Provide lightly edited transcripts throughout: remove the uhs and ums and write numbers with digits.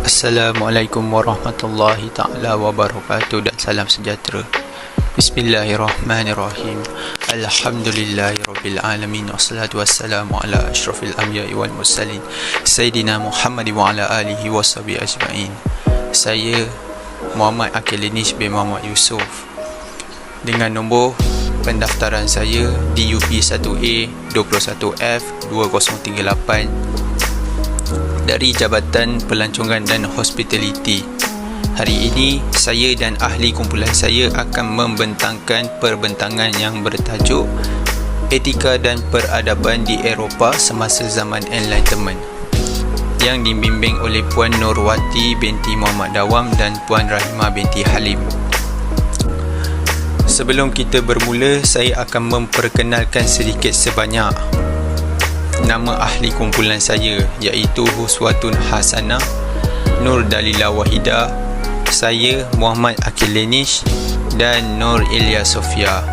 Assalamualaikum warahmatullahi ta'ala wabarakatuh dan salam sejahtera. Bismillahirrahmanirrahim. Alhamdulillahi alamin. Wassalatu wassalamu ala ashrafil anbiya'i wal mursalin Sayyidina Muhammad wa ala alihi wa sahbihi ajma'in. Saya Muhammad Akilinish bin Muhammad Yusof, dengan nombor pendaftaran saya DUP1A 21F 2038 dari Jabatan Pelancongan dan Hospitality. Hari ini saya dan ahli kumpulan saya akan membentangkan perbentangan yang bertajuk Etika dan Peradaban di Eropah semasa zaman Enlightenment, yang dibimbing oleh Puan Nurwati binti Muhammad Dawam dan Puan Rahimah binti Halim. Sebelum kita bermula, saya akan memperkenalkan sedikit sebanyak nama ahli kumpulan saya, iaitu Huswatun Hasanah, Nur Dalilah Wahidah, saya Muhammad Akilinish dan Nur Ilya Sofia.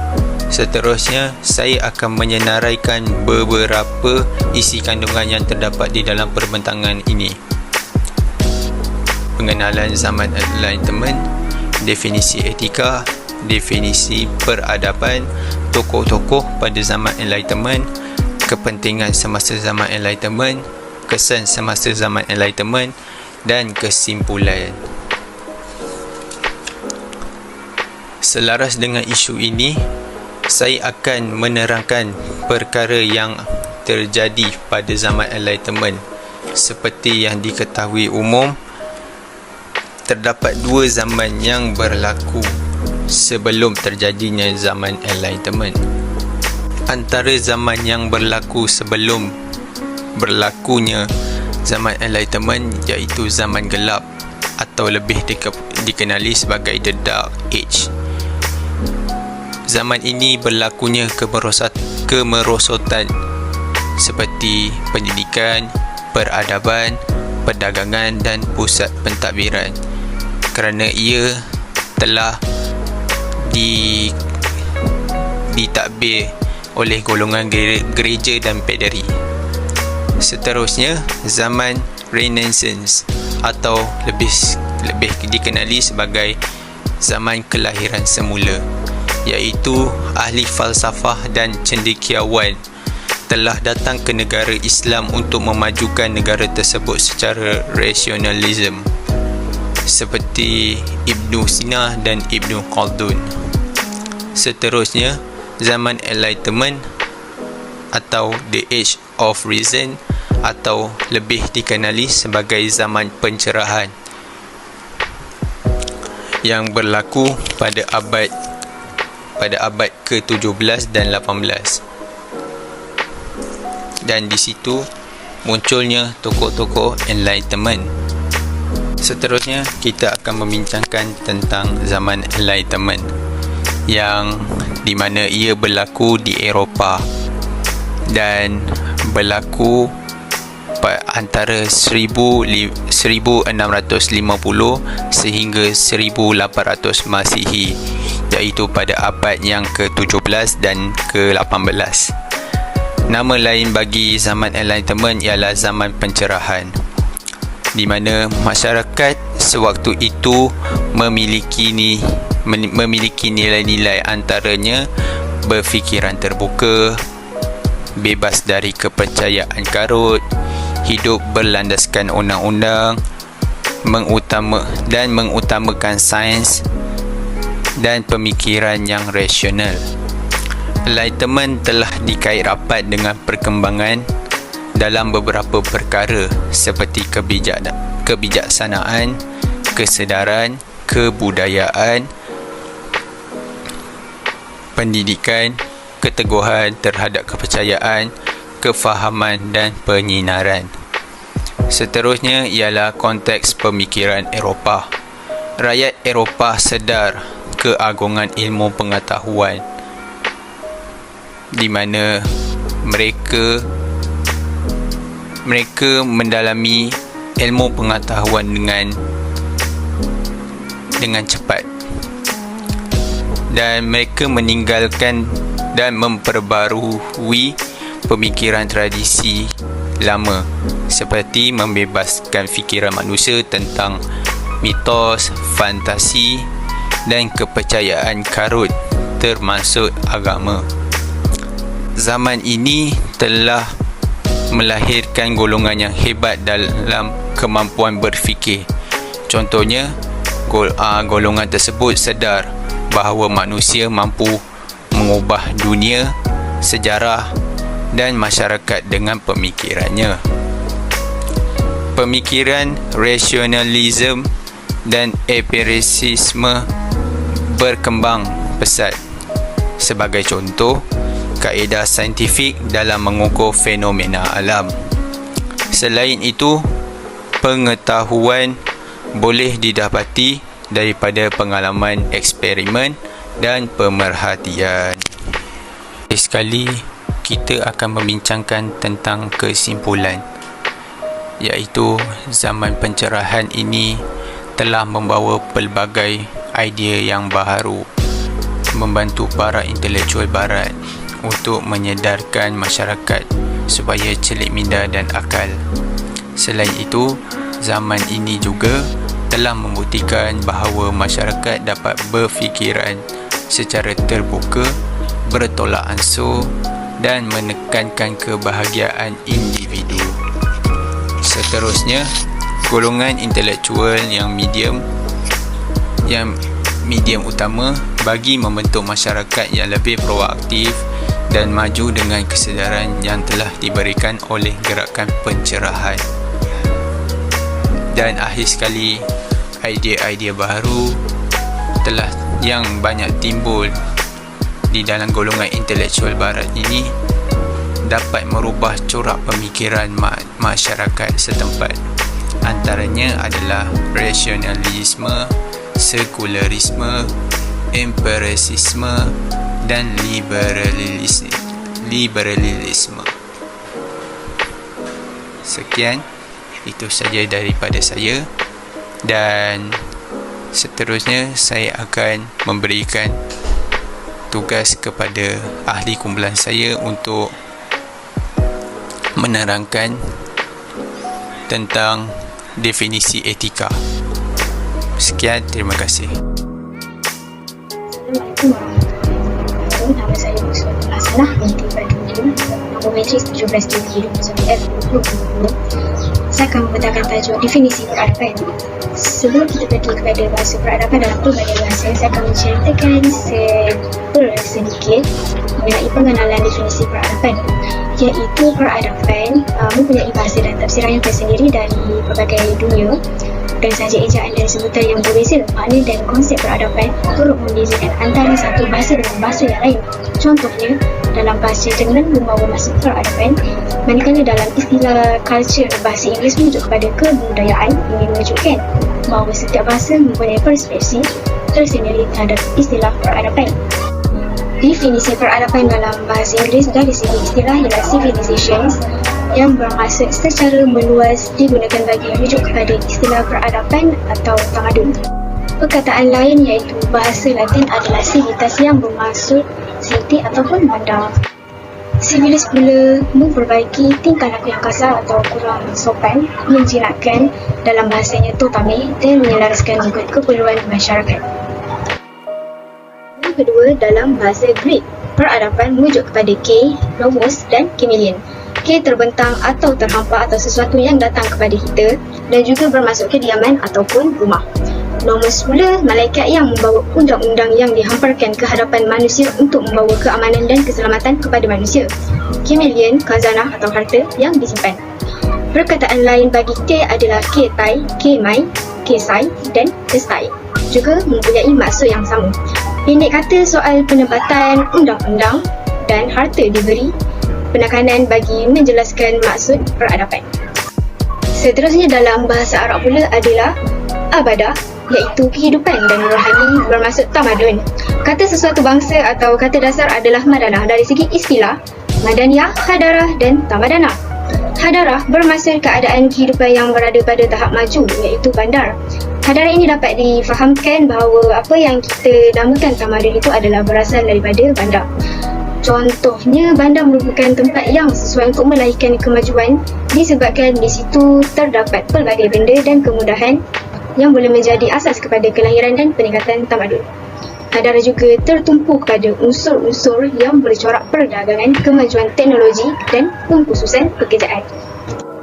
Seterusnya, saya akan menyenaraikan beberapa isi kandungan yang terdapat di dalam perbentangan ini. Pengenalan zaman Enlightenment, definisi etika, definisi peradaban, tokoh-tokoh pada zaman Enlightenment, kepentingan semasa zaman Enlightenment, kesan semasa zaman Enlightenment dan kesimpulan. Selaras dengan isu ini, saya akan menerangkan perkara yang terjadi pada zaman Enlightenment. Seperti yang diketahui umum, terdapat dua zaman yang berlaku sebelum terjadinya zaman Enlightenment. Antara zaman yang berlaku sebelum berlakunya zaman Enlightenment iaitu zaman gelap atau lebih dikenali sebagai The Dark Age. Zaman ini berlakunya kemerosotan seperti pendidikan, peradaban, perdagangan dan pusat pentadbiran, kerana ia telah ditadbir oleh golongan gereja dan paderi. Seterusnya, zaman Renaissance atau lebih dikenali sebagai zaman kelahiran semula, iaitu ahli falsafah dan cendekiawan telah datang ke negara Islam untuk memajukan negara tersebut secara rasionalism, seperti Ibn Sina dan Ibn Khaldun. Seterusnya, zaman Enlightenment atau The Age of Reason atau lebih dikenali sebagai zaman pencerahan, yang berlaku pada abad ke-17 dan 18. Dan di situ munculnya tokoh-tokoh Enlightenment. Seterusnya, kita akan membincangkan tentang zaman Enlightenment, yang di mana ia berlaku di Eropah dan berlaku antara 1650 sehingga 1800 Masihi, iaitu pada abad yang ke-17 dan ke-18. Nama lain bagi zaman Enlightenment ialah zaman pencerahan, di mana masyarakat sewaktu itu memiliki nilai-nilai antaranya berfikiran terbuka, bebas dari kepercayaan karut, hidup berlandaskan undang-undang, mengutamakan sains dan pemikiran yang rasional. Enlightenment telah dikait rapat dengan perkembangan dalam beberapa perkara seperti kebijaksanaan, kesedaran, kebudayaan, pendidikan, keteguhan terhadap kepercayaan, kefahaman dan penyinaran. Seterusnya ialah konteks pemikiran Eropah. Rakyat Eropah sedar keagungan ilmu pengetahuan, di mana mereka mendalami ilmu pengetahuan dengan cepat, dan mereka meninggalkan dan memperbarui pemikiran tradisi lama, seperti membebaskan fikiran manusia tentang mitos, fantasi dan kepercayaan karut termasuk agama. Zaman ini telah melahirkan golongan yang hebat dalam kemampuan berfikir. Contohnya, golongan tersebut sedar bahawa manusia mampu mengubah dunia, sejarah dan masyarakat dengan pemikirannya. Pemikiran rasionalisme dan empirisme berkembang pesat. Sebagai contoh, kaedah saintifik dalam mengukur fenomena alam. Selain itu, pengetahuan boleh didapati daripada pengalaman eksperimen dan pemerhatian. Sekali kita akan membincangkan tentang kesimpulan, iaitu zaman pencerahan ini telah membawa pelbagai idea yang baharu, membantu para intelektual barat untuk menyedarkan masyarakat supaya celik minda dan akal. Selain itu, zaman ini juga telah membuktikan bahawa masyarakat dapat berfikiran secara terbuka, bertolak ansur dan menekankan kebahagiaan individu. Seterusnya, golongan intelektual yang medium utama bagi membentuk masyarakat yang lebih proaktif dan maju dengan kesedaran yang telah diberikan oleh gerakan pencerahan. Dan akhir sekali, idea-idea baru telah yang banyak timbul di dalam golongan intelektual barat ini dapat merubah corak pemikiran masyarakat setempat. Antaranya adalah rasionalisme, sekularisme, empirisme dan liberalisme. Sekian, itu saja daripada saya, dan seterusnya saya akan memberikan tugas kepada ahli kumpulan saya untuk menerangkan tentang definisi etika. Sekian, terima kasih. Assalamualaikum warahmatullahi wabarakatuh. Nama saya Muslim Hasanah binti Badudin, Matriks 17 Juli 2020. Saya akan membentangkan tajuk definisi peradaban. Sebelum kita pergi kepada bahasa peradaban dalam pelbagai bahasa, saya akan menceritakan sedikit mengenai pengenalan definisi peradaban, iaitu peradaban mempunyai bahasa dan tafsiran yang tersendiri dari pelbagai dunia dan sahaja ejaan dan sebutan yang berbeza. Makna dan konsep peradaban turut membezakan antara satu bahasa dengan bahasa yang lain. Contohnya, dalam bahasa Jerman membawa maksud peradaban, manakala dalam istilah culture bahasa Inggeris merujuk kepada kebudayaan, ini menunjukkan bahawa setiap bahasa mempunyai perspektif tersendiri terhadap istilah peradaban. Definisi peradaban dalam bahasa Inggeris dari segi istilah ialah civilizations, yang bermaksud secara meluas digunakan bagi merujuk kepada istilah peradaban atau tamadun. Perkataan lain iaitu bahasa Latin adalah civitas yang bermaksud city ataupun bandar. Civilis pula memperbaiki tingkah laku yang kasar atau kurang sopan, menjinakkan dalam bahasanya terutama dan menyelaraskan dengan keperluan masyarakat. Yang kedua, dalam bahasa Greek, peradaban merujuk kepada K, nomos dan chameleon. K terbentang atau terhampar atau sesuatu yang datang kepada kita, dan juga bermaksud kediaman ataupun rumah. Nomos pula malaikat yang membawa undang-undang yang dihamparkan ke hadapan manusia untuk membawa keamanan dan keselamatan kepada manusia. Chameleon, khazanah atau harta yang disimpan. Perkataan lain bagi K adalah K-tai, K-mai, K-sai dan K-stai. Juga mempunyai maksud yang sama. Pendek kata, soal penempatan undang-undang dan harta diberi penekanan bagi menjelaskan maksud peradaban. Seterusnya dalam bahasa Arab pula adalah abadah, iaitu kehidupan dan rohani, bermaksud tamadun. Kata sesuatu bangsa atau kata dasar adalah madanah dari segi istilah, madaniyah, hadarah dan tamadana. Hadarah bermaksud keadaan kehidupan yang berada pada tahap maju, iaitu bandar. Hadarah ini dapat difahamkan bahawa apa yang kita namakan tamadun itu adalah berasal daripada bandar. Contohnya, bandar merupakan tempat yang sesuai untuk melahirkan kemajuan disebabkan di situ terdapat pelbagai benda dan kemudahan yang boleh menjadi asas kepada kelahiran dan peningkatan tamadun. Bandar juga tertumpu kepada unsur-unsur yang bercorak perdagangan, kemajuan teknologi dan pengkhususan pekerjaan.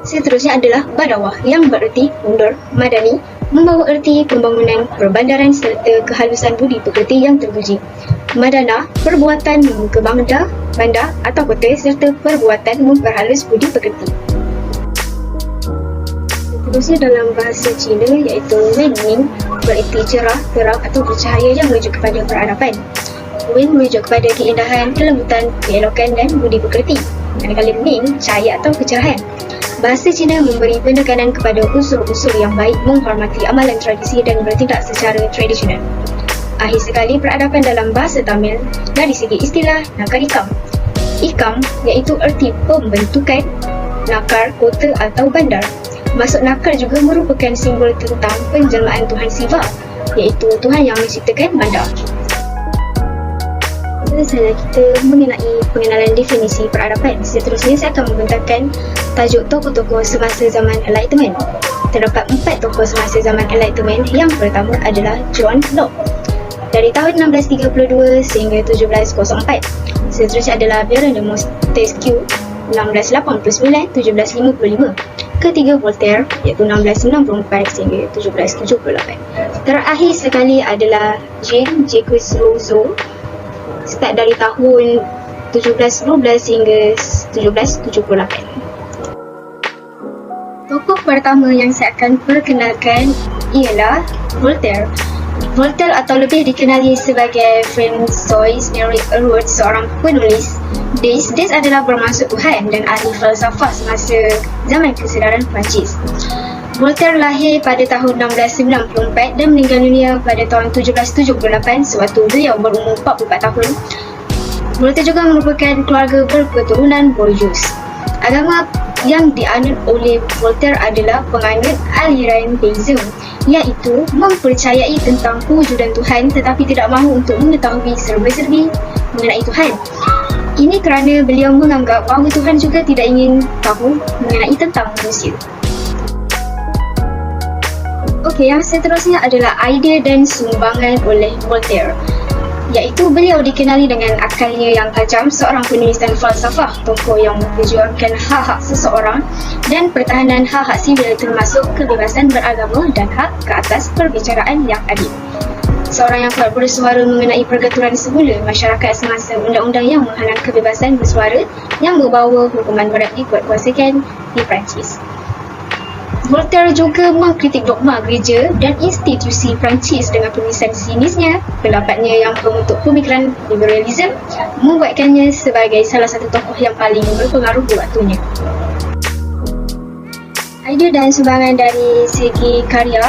Seterusnya adalah badawah yang bererti mundur, madani, membawa erti pembangunan perbandaran serta kehalusan budi pekerti yang terpuji. Madana, perbuatan membuka bandar atau kota serta perbuatan memperhalus budi pekerti. Seterusnya dalam bahasa Cina iaitu Wenning bererti cerah, terang atau bercahaya yang merujuk kepada peradaban. Wen merujuk kepada keindahan, kelembutan, keelokan dan budi pekerti. Manakala Ning, cahaya atau kecerahan. Bahasa Cina memberi penekanan kepada unsur-unsur yang baik, menghormati amalan tradisi dan bertindak secara tradisional. Akhir sekali, peradaban dalam bahasa Tamil dari segi istilah nakar ikam. Ikam iaitu erti pembentukan, nakar, kota atau bandar. Maksud nakar juga merupakan simbol tentang penjelmaan Tuhan Siva, iaitu Tuhan yang menciptakan bandar. Selesai kita mengenai pengenalan definisi peradaban. Seterusnya saya akan membentangkan tajuk tokoh-tokoh semasa zaman Enlightenment. Terdapat 4 tokoh semasa zaman Enlightenment. Yang pertama adalah John Locke dari tahun 1632 sehingga 1704. Seterusnya adalah Baron de Montesquieu 1689-1755. Ketiga Voltaire iaitu 1694 sehingga 1778. Terakhir sekali adalah Jean-Jacques Rousseau start dari tahun 1712 hingga 1778. Tokoh pertama yang saya akan perkenalkan ialah Voltaire. Voltaire atau lebih dikenali sebagai François Henri Héroult, seorang penulis Des adalah bermaksud Tuhan dan ahli falsafah semasa zaman kesedaran Perancis. Voltaire lahir pada tahun 1694 dan meninggal dunia pada tahun 1778 sewaktu beliau berumur 44 tahun. Voltaire juga merupakan keluarga berketurunan Bourgeois. Agama yang dianut oleh Voltaire adalah penganut aliran Deism, iaitu mempercayai tentang kewujudan Tuhan tetapi tidak mahu untuk mengetahui serba-serbi mengenai Tuhan. Ini kerana beliau menganggap bahawa Tuhan juga tidak ingin tahu mengenai tentang manusia. Okey, yang seterusnya adalah idea dan sumbangan oleh Voltaire, iaitu beliau dikenali dengan akalnya yang tajam, seorang penulis dan falsafah, tokoh yang memperjuangkan hak-hak seseorang dan pertahanan hak-hak sivil termasuk kebebasan beragama dan hak ke atas perbicaraan yang adil. Seorang yang kuat bersuara mengenai pergaturan semula masyarakat semasa undang-undang yang menghalang kebebasan bersuara yang membawa hukuman berat dikuatkuasakan di Perancis. Voltaire juga mengkritik dogma gereja dan institusi Perancis dengan penulisan sinisnya. Pendapatnya yang membentuk pemikiran liberalisme membuatkannya sebagai salah satu tokoh yang paling berpengaruh di waktunya. Idea dan sumbangan dari segi karya,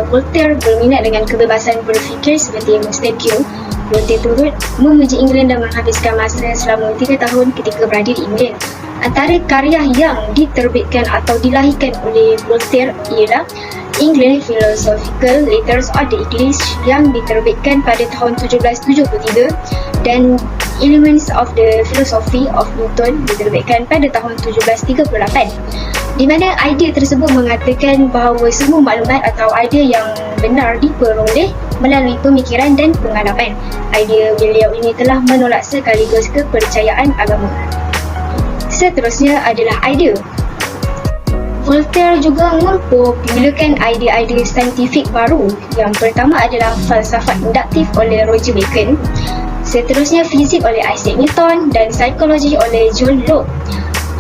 Voltaire berminat dengan kebebasan berfikir seperti Montesquieu. Voltaire turut memuji England dan menghabiskan masa selama 3 tahun ketika berada di England. Antara karya yang diterbitkan atau dilahirkan oleh Voltaire ialah England Philosophical Letters of the English yang diterbitkan pada tahun 1773 dan Elements of the Philosophy of Newton diterbitkan pada tahun 1738, di mana idea tersebut mengatakan bahawa semua maklumat atau idea yang benar diperoleh melalui pemikiran dan pengalaman. Idea beliau ini telah menolak sekaligus kepercayaan agama. Seterusnya adalah idea. Voltaire juga mempopularkan idea-idea saintifik baru. Yang pertama adalah falsafat induktif oleh Roger Bacon. Seterusnya fizik oleh Isaac Newton dan psikologi oleh John Locke.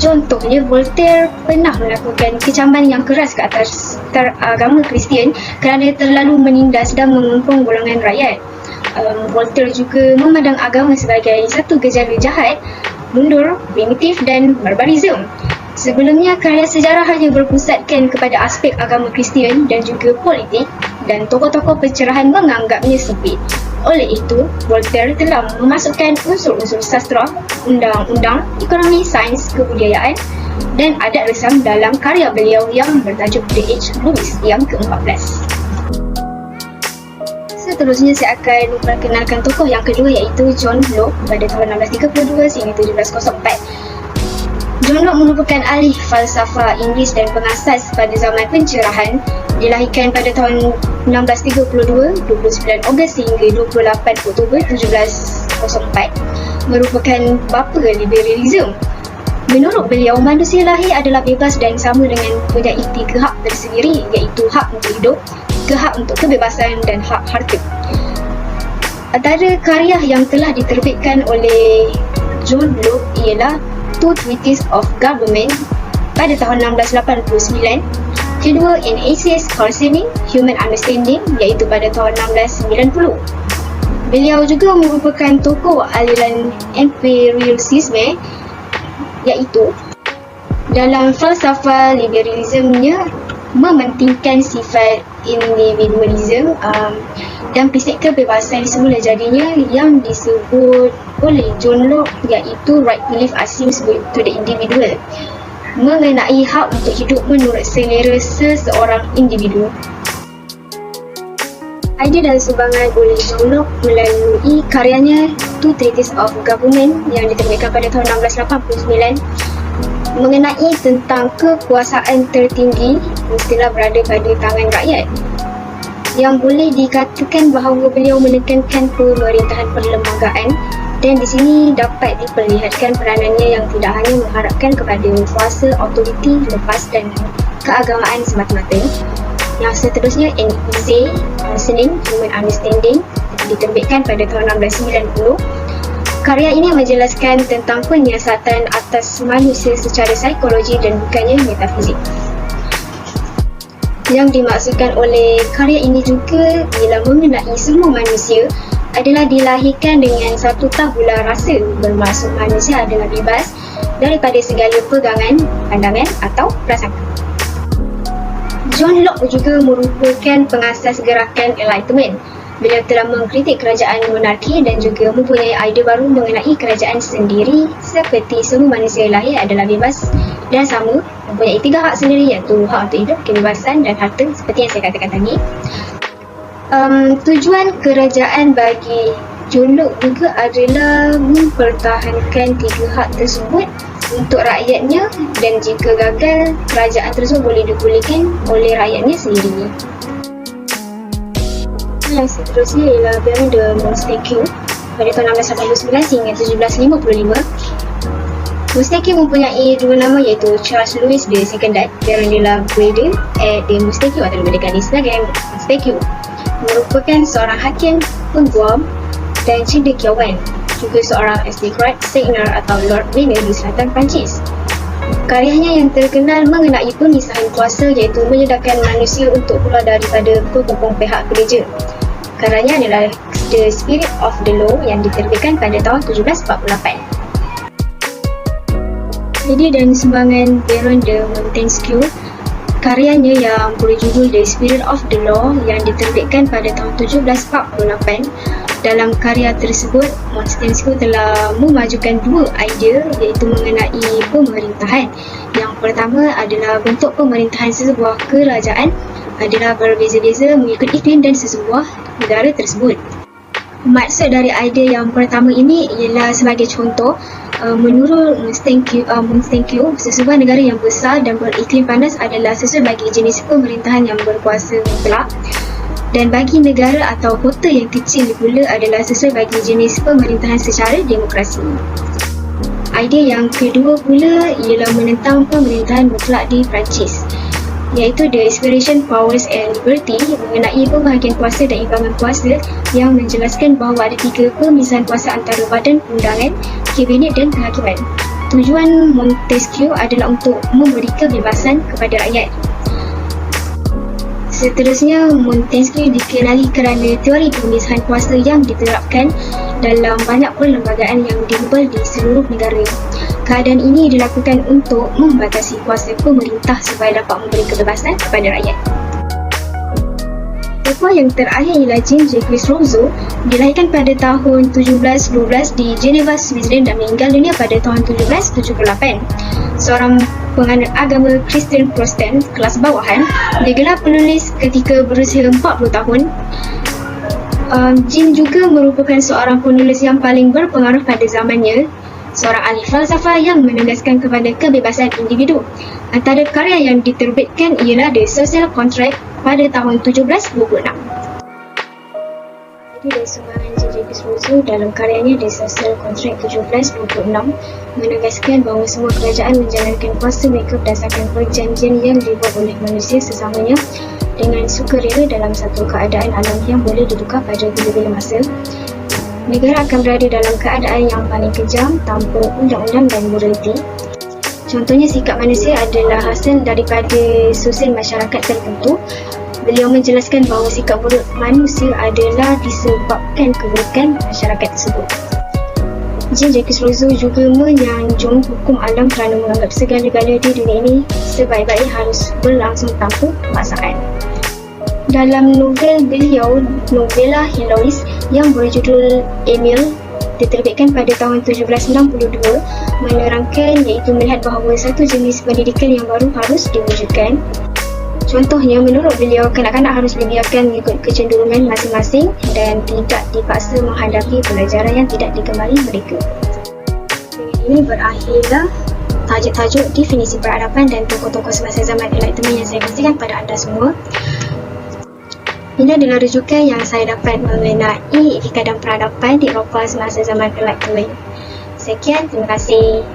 Contohnya, Voltaire pernah melakukan kecaman yang keras ke atas agama Kristian kerana terlalu menindas dan mengempung golongan rakyat. Voltaire juga memandang agama sebagai satu gejala jahat, mundur, primitif dan barbarisme. Sebelumnya, karya sejarah hanya berpusatkan kepada aspek agama Kristian dan juga politik, dan tokoh-tokoh pencerahan menganggapnya sempit. Oleh itu, Voltaire telah memasukkan unsur-unsur sastra, undang-undang, ekonomi, sains, kebudayaan dan adat resam dalam karya beliau yang bertajuk The Age of Louis yang ke-14. Seterusnya saya akan memperkenalkan tokoh yang kedua, iaitu John Locke pada tahun 1632 sehingga 1704. John Locke merupakan ahli falsafah Inggeris dan pengasas pada zaman pencerahan. Dilahirkan pada tahun 1632, 29 Ogos hingga 28 Oktober 1704. Merupakan bapa liberalisme. Menurut beliau, manusia lahir adalah bebas dan sama dengan mempunyai 3 hak tersendiri, iaitu hak untuk hidup, hak untuk kebebasan dan hak harta. Antara karya yang telah diterbitkan oleh John Locke ialah Two Treatises of Government pada tahun 1689, kedua An Essay Concerning Human Understanding iaitu pada tahun 1690. Beliau juga merupakan tokoh aliran imperialisme, iaitu dalam falsafah liberalismenya mementingkan sifat individualisme dan prinsip kebebasan semula jadinya yang disebut oleh John Locke iaitu right to live assumes to the individual, mengenai hak untuk hidup menurut selera seseorang individu. Idea dan sumbangan oleh John Locke melalui karyanya Two Treatises of Government yang diterbitkan pada tahun 1689 mengenai tentang kekuasaan tertinggi mestilah berada pada tangan rakyat, yang boleh dikatakan bahawa beliau menekankan pemerintahan perlembagaan, dan di sini dapat diperlihatkan peranannya yang tidak hanya mengharapkan kepada kuasa otoriti lepas dan keagamaan semata-mata. Yang seterusnya An Essay Concerning Human Understanding diterbitkan pada tahun 1690. Karya ini menjelaskan tentang penyiasatan atas manusia secara psikologi dan bukannya metafizik. Yang dimaksudkan oleh karya ini juga ialah mengenai semua manusia adalah dilahirkan dengan satu tabula rasa, bermaksud manusia adalah bebas daripada segala pegangan, pandangan atau prasangka. John Locke juga merupakan pengasas gerakan Enlightenment. Beliau telah mengkritik kerajaan monarki dan juga mempunyai idea baru mengenai kerajaan sendiri, seperti semua manusia lahir adalah bebas dan sama, mempunyai 3 hak sendiri, iaitu hak untuk hidup, kebebasan dan harta, seperti yang saya katakan tadi. Tujuan kerajaan bagi John Locke juga adalah mempertahankan 3 hak tersebut untuk rakyatnya, dan jika gagal, kerajaan tersebut boleh dipulihkan oleh rakyatnya sendiri. Yang seterusnya ialah Baron de Montesquieu pada tahun 1689 hingga 1755. Montesquieu mempunyai 2 nama, iaitu Charles Louis de Secondat, Baron de la Guilde de Montesquieu atau lebih dikenali sebagai Montesquieu, merupakan seorang hakim, pengguam dan cendekiawan, juga seorang aristokrat seigneur atau Lord Mayor di selatan Perancis. Karyanya yang terkenal mengenai pemisahan kuasa, iaitu menyedarkan manusia untuk keluar daripada pekepung pihak kerja. Karyanya adalah The Spirit of the Law yang diterbitkan pada tahun 1748. Idea dan sumbangan Baron de Montesquieu, karyanya yang berjudul The Spirit of the Law yang diterbitkan pada tahun 1748. Dalam karya tersebut, Montesquieu telah memajukan 2 idea, iaitu mengenai pemerintahan. Yang pertama adalah bentuk pemerintahan sesebuah kerajaan adalah berbeza-beza mengikut iklim dan sesebuah negara tersebut. Maksud dari idea yang pertama ini ialah sebagai contoh, menurut Montesquieu, sesebuah negara yang besar dan beriklim panas adalah sesuai bagi jenis pemerintahan yang berkuasa mutlak, dan bagi negara atau kota yang kecil pula adalah sesuai bagi jenis pemerintahan secara demokrasi. Idea yang kedua pula ialah menentang pemerintahan mutlak di Perancis, iaitu The Inspiration, Powers and Liberty, mengenai pembahagian kuasa dan imbangan kuasa, yang menjelaskan bahawa ada 3 pemisahan kuasa antara badan undangan, kabinet dan kehakiman. Tujuan Montesquieu adalah untuk memberi kebebasan kepada rakyat. Seterusnya, Montesquieu dikenali kerana teori pemisahan kuasa yang diterapkan dalam banyak perlembagaan yang diubah di seluruh negara. Keadaan ini dilakukan untuk membatasi kuasa pemerintah supaya dapat memberi kebebasan kepada rakyat. Tokoh yang terakhir ialah Jean-Jacques Rousseau, dilahirkan pada tahun 1712 di Geneva, Switzerland dan meninggal dunia pada tahun 1778. Seorang penganut agama Kristen Protestan kelas bawahan, dia gelar penulis ketika berusia 40 tahun. Jin juga merupakan seorang penulis yang paling berpengaruh pada zamannya, seorang ahli falsafah yang menegaskan kepada kebebasan individu. Antara karya yang diterbitkan ialah The Social Contract pada tahun 1726. Jadi dari sumbangan J.J. Rousseau dalam karyanya The Social Contract 1726 menegaskan bahawa semua kerajaan menjalankan kuasa mereka berdasarkan perjanjian yang dibuat oleh manusia sesamanya dengan sukarela dalam satu keadaan alam yang boleh ditukar pada bila-bila masa. Negara akan berada dalam keadaan yang paling kejam tanpa undang-undang dan moraliti. Contohnya, sikap manusia adalah hasil daripada sosial masyarakat tertentu. Beliau menjelaskan bahawa sikap buruk manusia adalah disebabkan keburukan masyarakat tersebut. J.J. Rousseau juga menyanjung hukum alam kerana menganggap segala-gala di dunia ini sebaik-baiknya harus berlangsung tanpa paksaan. Dalam novel beliau, Novella Heloise yang berjudul Emile, diterbitkan pada tahun 1792, menerangkan iaitu melihat bahawa satu jenis pendidikan yang baru harus diwujudkan. Contohnya, menurut beliau, kanak-kanak harus dibiarkan mengikut kecenderungan masing-masing dan tidak dipaksa menghadapi pelajaran yang tidak digemari mereka. Dengan ini berakhirlah tajuk-tajuk definisi peradaban dan tokoh-tokoh semasa zaman Enlightenment yang saya kongsikan pada anda semua. Ini adalah rujukan yang saya dapat mengenai etika dan peradaban di Eropah semasa zaman Enlightenment. Sekian, terima kasih.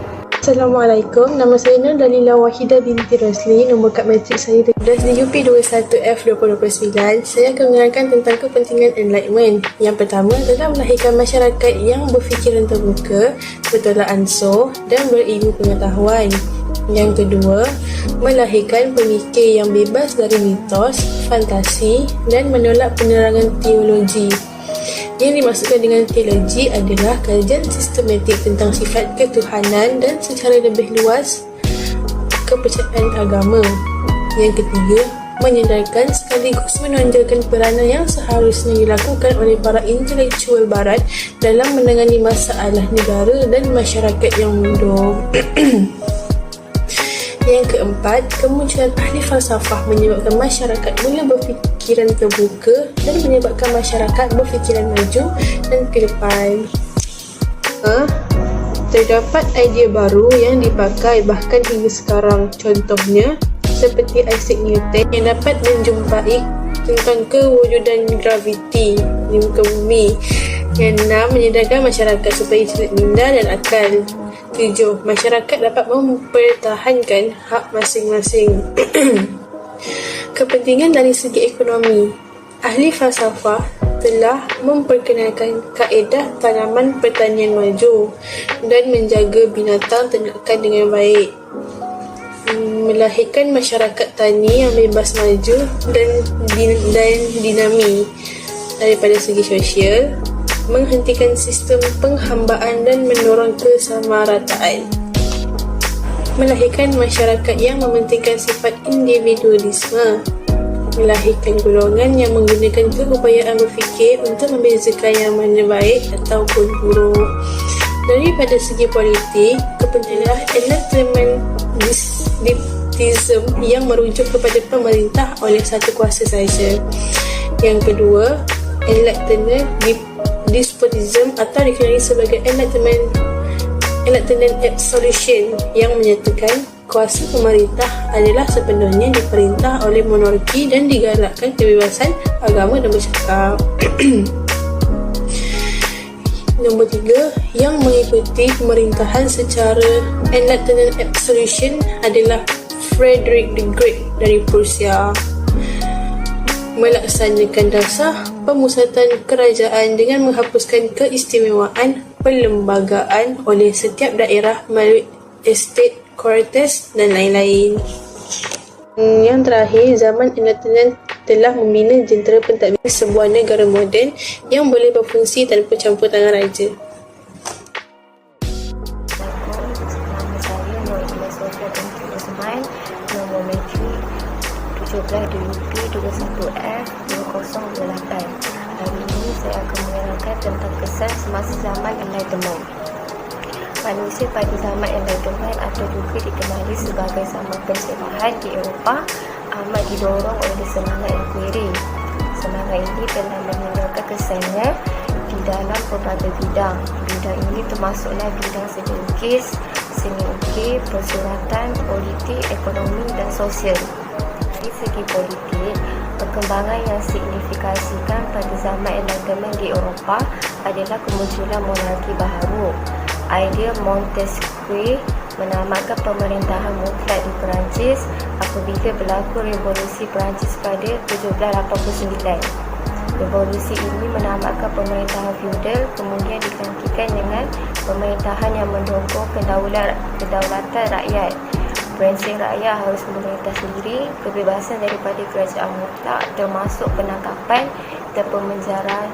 Assalamualaikum, nama saya Nur Dalila Wahidah binti Rosli. Nombor kad matrik saya 13 di UP21F 2029. Saya akan menerangkan tentang kepentingan Enlightenment. Yang pertama adalah melahirkan masyarakat yang berfikiran terbuka, bertolak ansur dan berilmu pengetahuan. Yang kedua, melahirkan pemikir yang bebas dari mitos, fantasi dan menolak penerangan teologi. Yang dimaksudkan dengan teologi adalah kajian sistematik tentang sifat ketuhanan dan secara lebih luas kepercayaan agama. Yang ketiga, menyedarkan sekaligus menonjolkan peranan yang seharusnya dilakukan oleh para intelektual barat dalam menangani masalah negara dan masyarakat yang mundur. Yang keempat, kemunculan ahli falsafah menyebabkan masyarakat mula berfikiran terbuka dan menyebabkan masyarakat berfikiran maju dan ke depan. Terdapat idea baru yang dipakai bahkan hingga sekarang. Contohnya, seperti Isaac Newton yang dapat menjumpai tentang kewujudan graviti di muka bumi. Yang enam, menyedarkan masyarakat supaya tidak minda dan akal. 7. Masyarakat dapat mempertahankan hak masing-masing. Kepentingan dari segi ekonomi. Ahli falsafah telah memperkenalkan kaedah tanaman pertanian maju dan menjaga binatang ternakan dengan baik. Melahirkan masyarakat tani yang bebas maju dan dinami. Daripada segi sosial, menghentikan sistem penghambaan dan mendorong kesamarataan. Melahirkan masyarakat yang mementingkan sifat individualisme. Melahirkan golongan yang menggunakan keupayaan berfikir untuk membezakan yang mana baik ataupun buruk. Daripada segi politik, kepentingan enlightenmentism yang merujuk kepada pemerintah oleh satu kuasa sahaja. Yang kedua, enlightenment despotism atau dikenali sebagai enlightenment absolution yang menyatakan kuasa pemerintah adalah sepenuhnya diperintah oleh monarki dan digalakkan kebebasan agama dan bercakap. Nombor 3, yang mengikuti pemerintahan secara enlightenment absolution adalah Frederick the Great dari Prussia. Melaksanakan dasar pemusatan kerajaan dengan menghapuskan keistimewaan perlembagaan oleh setiap daerah melalui estate, quarters dan lain-lain. Yang terakhir, zaman Enlightenment telah membina jentera pentadbir sebuah negara moden yang boleh berfungsi tanpa campur tangan raja. Nombor matrik 17 di UP21F 2028. Hari ini saya akan menerangkan tentang kesan semasa zaman Enlightenment. Manusia pada zaman Enlightenment atau juga dikenali sebagai zaman pencerahan di Eropah amat didorong oleh semangat inquiry. Semangat ini telah meninggalkan kesannya di dalam pelbagai bidang. Bidang ini termasuklah bidang seni lukis, seni ukir, persuratan, politik, ekonomi dan sosial. Dari segi politik, perkembangan yang signifikasikan pada zaman Enlightenment di Eropah adalah kemunculan monarki baharu. Idea Montesquieu menamakan pemerintahan mutlak di Perancis apabila berlaku revolusi Perancis pada 1789. Revolusi ini menamakan pemerintahan feudal kemudian digantikan dengan pemerintahan yang mendukung kedaulatan rakyat. Prinsip rakyat harus memerintah sendiri, kebebasan daripada kerajaan mutlak termasuk penangkapan dan pemenjaraan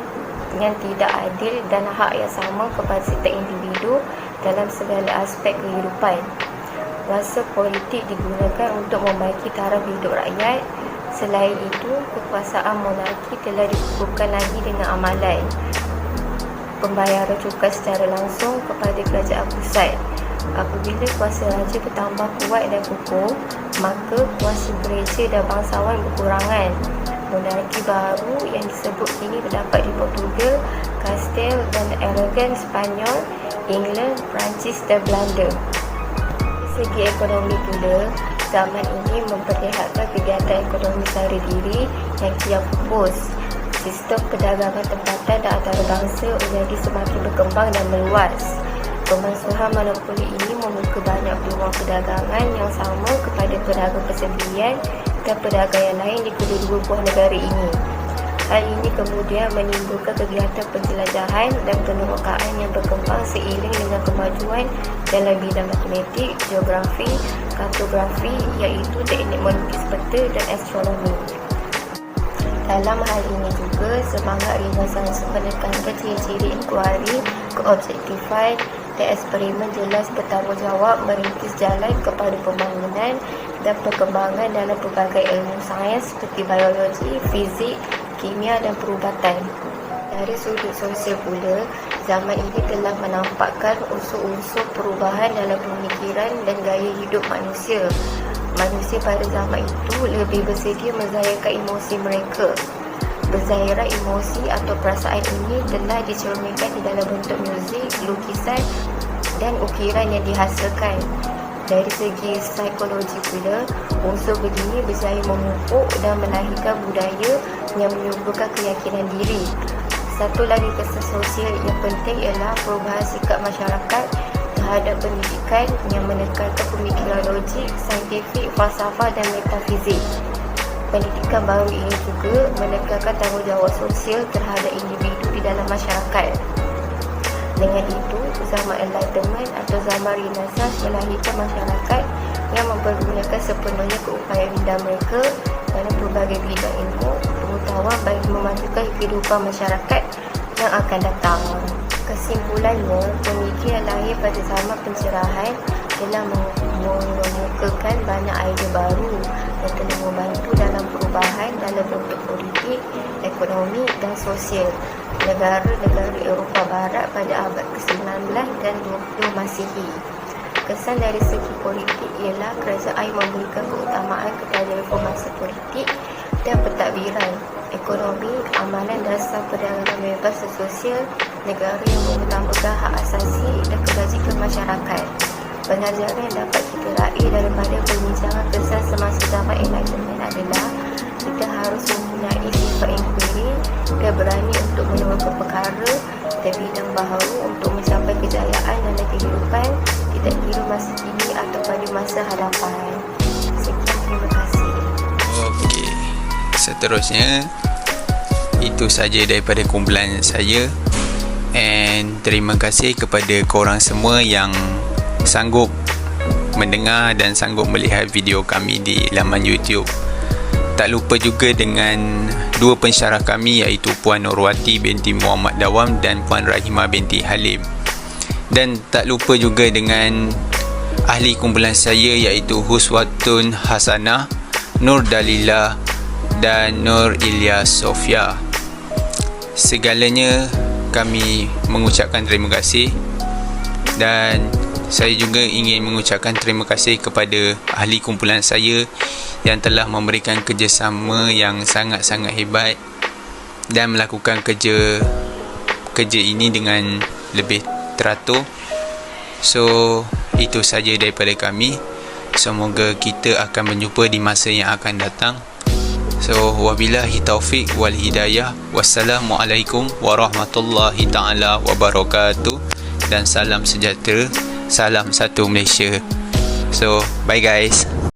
yang tidak adil dan hak yang sama kepada setiap individu dalam segala aspek kehidupan. Kuasa politik digunakan untuk membaiki taraf hidup rakyat. Selain itu, kekuasaan monarki telah dikukuhkan lagi dengan amalan pembayaran cukai secara langsung kepada kerajaan pusat. Apabila kuasa raja bertambah kuat dan kukuh, maka kuasa gereja dan bangsawan berkurangan. Monarki baru yang disebut kini terdapat di Portugal, Kastil dan Aragon, Spanyol, England, Perancis dan Belanda. Dari segi ekonomi pula, zaman ini memperlihatkan kegiatan ekonomi sara diri yang kian pupus. Sistem perdagangan tempatan dan antarabangsa menjadi semakin berkembang dan meluas. Pemansuhan monopoli ini membuka banyak peluang perdagangan yang sama kepada pedagang persendirian dan pedagang yang lain di kedua-dua buah negara ini. Hal ini kemudian menimbulkan kegiatan penjelajahan dan penerokaan yang berkembang seiring dengan kemajuan dalam bidang matematik, geografi, kartografi iaitu teknik melukis peta dan astronomi. Dalam hal ini juga, semangat Renaissance menekankan ciri-ciri inkuari, keobjektifan dan eksperimen jelas bertanggungjawab merintis jalan kepada pembangunan dan perkembangan dalam pelbagai ilmu sains seperti biologi, fizik, kimia dan perubatan. Dari sudut sosial pula, zaman ini telah menampakkan unsur-unsur perubahan dalam pemikiran dan gaya hidup manusia. Manusia pada zaman itu lebih bersedia menzahiran emosi mereka. Berzahirah emosi atau perasaan ini telah dicerminkan di dalam bentuk muzik, lukisan dan ukiran yang dihasilkan. Dari segi psikologi pula, unsur begini berjaya memupuk dan melahirkan budaya yang menyuburkan keyakinan diri. Satu lagi kesan sosial yang penting ialah perubahan sikap masyarakat terhadap pendidikan yang menekankan pemikiran logik, saintifik, falsafah dan metafizik. Pendidikan baru ini juga menekankan tanggungjawab sosial terhadap individu di dalam masyarakat. Dengan itu, zaman Enlightenment atau zaman Renaissance melahirkan masyarakat yang mempergunakan sepenuhnya keupayaan minda mereka dalam pelbagai bidang ilmu, pengetahuan bagi memajukan kehidupan masyarakat yang akan datang. Kesimpulannya, pemikiran lahir pada zaman pencerahan telah mengemukakan banyak idea baru yang telah membantu dalam perubahan dalam bentuk politik, ekonomi dan sosial negara-negara Eropah Barat pada abad ke-19 dan 20 Masihi. Kesan dari segi politik ialah kerajaan memberikan keutamaan kepada reformasi politik dan pentadbiran ekonomi, amalan dasar perdagangan bebas dan sosial, negara yang mengutamakan hak asasi dan kebajikan masyarakat. Pengajaran yang dapat kita raih daripada perbincangan kesan semasa zaman Enlightenment adalah kita harus mempunyai sifat inquiry dan berani untuk menemukan perkara dan bidang baharu untuk mencapai kejayaan dalam kehidupan, tidak kira masa kini atau pada masa hadapan. Sekian, terima kasih. Okey, seterusnya itu saja daripada kumpulan saya, and terima kasih kepada korang semua yang sanggup mendengar dan sanggup melihat video kami di laman YouTube. Tak lupa juga dengan dua pensyarah kami iaitu Puan Nurwati binti Muhammad Dawam dan Puan Rahimah binti Halim. Dan tak lupa juga dengan ahli kumpulan saya iaitu Huswatun Hasanah, Nur Dalila dan Nur Ilyas Sofia. Segalanya kami mengucapkan terima kasih, dan saya juga ingin mengucapkan terima kasih kepada ahli kumpulan saya yang telah memberikan kerjasama yang sangat-sangat hebat dan melakukan kerja ini dengan lebih teratur. So itu saja daripada kami. Semoga kita akan berjumpa di masa yang akan datang. So wabillahi taufiq wal hidayah. Wassalamualaikum warahmatullahi taala wabarakatuh. Dan salam sejahtera, salam satu Malaysia. So bye guys.